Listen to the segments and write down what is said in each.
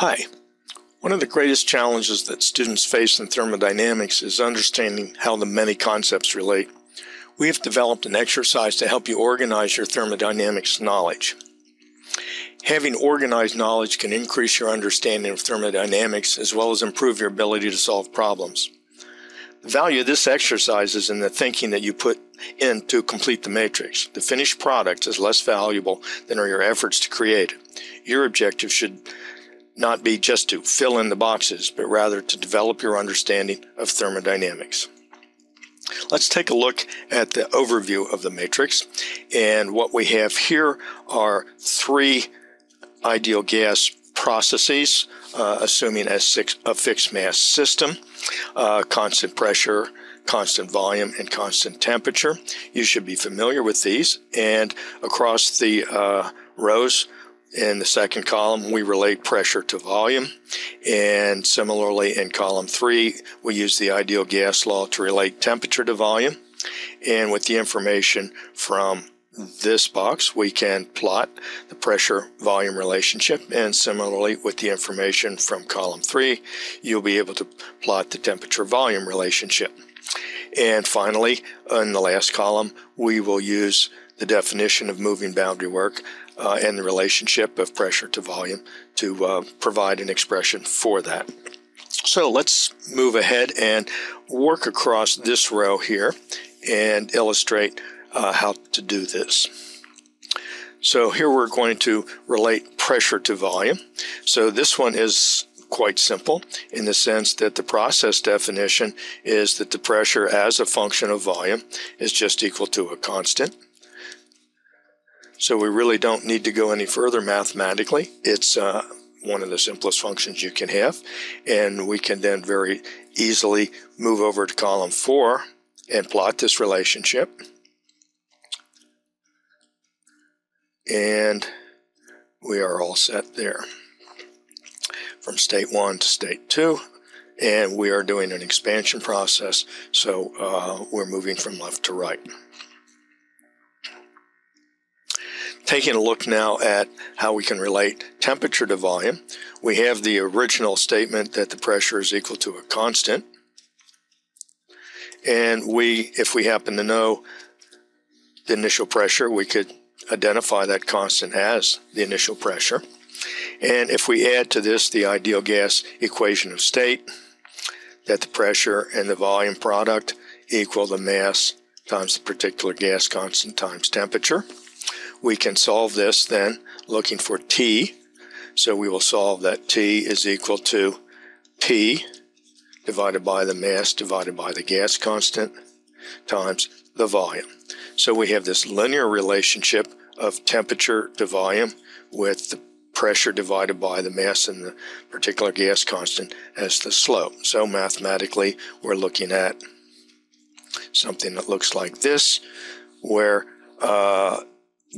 Hi. One of the greatest challenges that students face in thermodynamics is understanding how the many concepts relate. We have developed an exercise to help you organize your thermodynamics knowledge. Having organized knowledge can increase your understanding of thermodynamics as well as improve your ability to solve problems. The value of this exercise is in the thinking that you put in to complete the matrix. The finished product is less valuable than are your efforts to create it. Your objective should not be just to fill in the boxes, but rather to develop your understanding of thermodynamics. Let's take a look at the overview of the matrix. And what we have here are three ideal gas processes, assuming a fixed mass system, constant pressure, constant volume, and constant temperature. You should be familiar with these. And across the rows, in the second column, we relate pressure to volume, and similarly in column 3, we use the ideal gas law to relate temperature to volume. And with the information from this box, we can plot the pressure-volume relationship, and similarly with the information from column 3, you'll be able to plot the temperature-volume relationship. And finally, in the last column, we will use the definition of moving boundary work and the relationship of pressure to volume to provide an expression for that. So let's move ahead and work across this row here and illustrate how to do this. So here we're going to relate pressure to volume. So this one is quite simple in the sense that the process definition is that the pressure as a function of volume is just equal to a constant. So we really don't need to go any further mathematically. It's one of the simplest functions you can have. And we can then very easily move over to column 4 and plot this relationship. And we are all set there. From state 1 to state 2. And we are doing an expansion process, so we're moving from left to right. Taking a look now at how we can relate temperature to volume, we have the original statement that the pressure is equal to a constant. And if we happen to know the initial pressure, we could identify that constant as the initial pressure. And if we add to this the ideal gas equation of state, that the pressure and the volume product equal the mass times the particular gas constant times temperature. We can solve this then looking for T. So we will solve that T is equal to P divided by the mass divided by the gas constant times the volume. So we have this linear relationship of temperature to volume with the pressure divided by the mass and the particular gas constant as the slope. So mathematically, we're looking at something that looks like this, where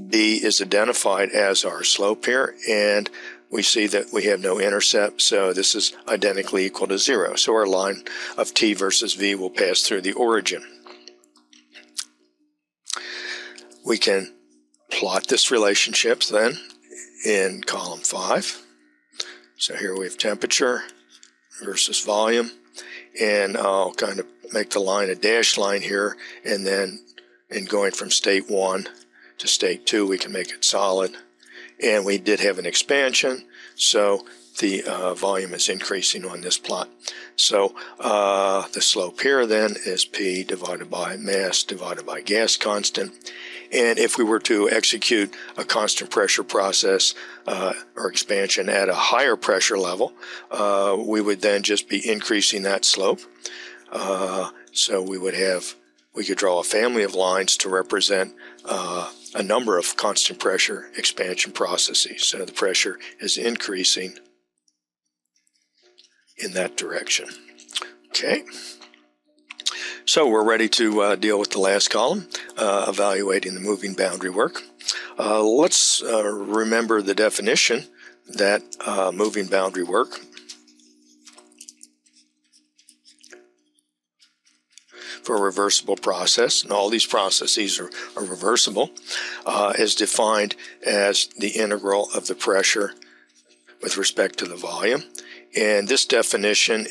B is identified as our slope here, and we see that we have no intercept, so this is identically equal to 0. So our line of T versus V will pass through the origin. We can plot this relationship then in column 5. So here we have temperature versus volume, and I'll kind of make the line a dashed line here, and then in going from state 1 to state 2, we can make it solid. And we did have an expansion, so the volume is increasing on this plot. So the slope here then is P divided by mass divided by gas constant. And if we were to execute a constant pressure process or expansion at a higher pressure level, we would then just be increasing that slope. So we could draw a family of lines to represent a number of constant pressure expansion processes. So the pressure is increasing in that direction. Okay. So we're ready to deal with the last column, evaluating the moving boundary work. Let's remember the definition that moving boundary work for a reversible process, and all these processes are reversible, is defined as the integral of the pressure with respect to the volume. And this definition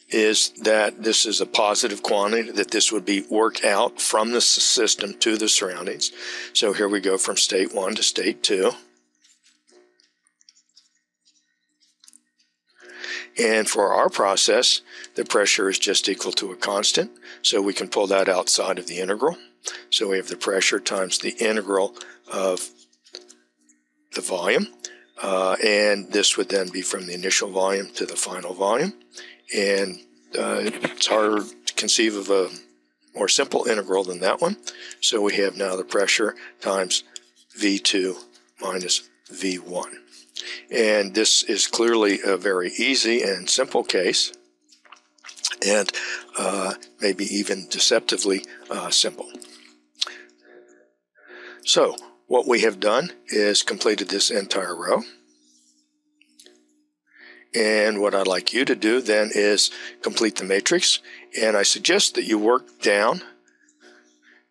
is that this is a positive quantity, that this would be worked out from the system to the surroundings. So here we go from state 1 to state 2. And for our process, the pressure is just equal to a constant, so we can pull that outside of the integral. So we have the pressure times the integral of the volume, and this would then be from the initial volume to the final volume. And it's hard to conceive of a more simple integral than that one. So we have now the pressure times V2 minus V1. And this is clearly a very easy and simple case, and maybe even deceptively simple. So what we have done is completed this entire row. And what I'd like you to do then is complete the matrix. And I suggest that you work down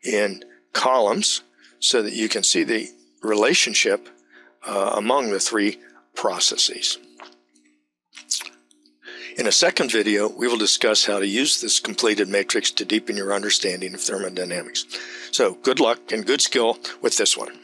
in columns so that you can see the relationship among the three processes. In a second video, we will discuss how to use this completed matrix to deepen your understanding of thermodynamics. So good luck and good skill with this one.